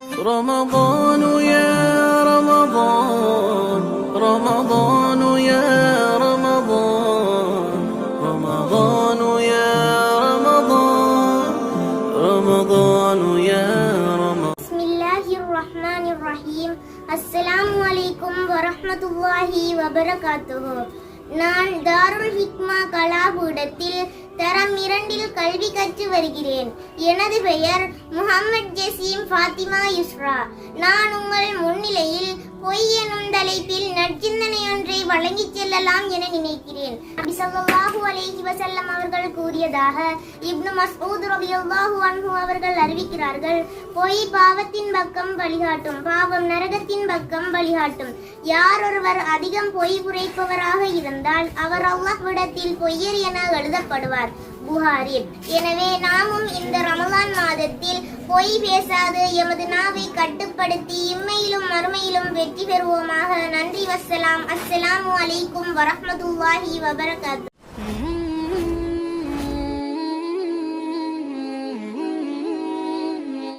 رمضان يا رمضان رمضان يا رمضان رمضان يا رمضان رمضان يا رمضان بسم الله الرحمن الرحيم. السلام عليكم ورحمة الله وبركاته. நான் தாருல் ஹிக்மா கலாபூடத்தில் தரம் 2 கல்வி கற்று வருகிறேன். எனது பெயர் முஹம்மது ஜசீம் ஃபாத்திமா யுஸ்ரா. நான் உங்கள் முன்னிலையில் பொய் எனும் தலைப்பில் நற்சிந்தனை ஒன்றை வழங்கிச் செல்லலாம் என நினைக்கிறேன். நபி ஸல்லல்லாஹு அலைஹி வஸல்லம் அவர்கள் கூறியதாக இப்னு மஸ்ஊத் ரலியல்லாஹு அன்ஹு அவர்கள் அறிவிக்கிறார்கள், பொய் பாவத்தின் பக்கம் வழிகாட்டும், பாவம் நரகத்தின் பக்கம் வழிகாட்டும். யார் ஒருவர் அதிகம் பொய் உரைப்பவராக இருந்தால் அவர் அல்லாஹ்விடத்தில் பொய்யர் என எழுதப்படுவார். புகாரி. எனவே நாமும் இந்த ரமலான் மாதத்தில் பொய் பேசாது எமது நாவை கட்டுப்படுத்தி இம்மையிலும் மறுமையிலும் வெற்றி பெறுவோமாக. நன்றி. வஸ்ஸலாம். அஸ்ஸலாமு அலைக்கும் வரஹ்மத்துல்லாஹி வபரகாத்துஹு.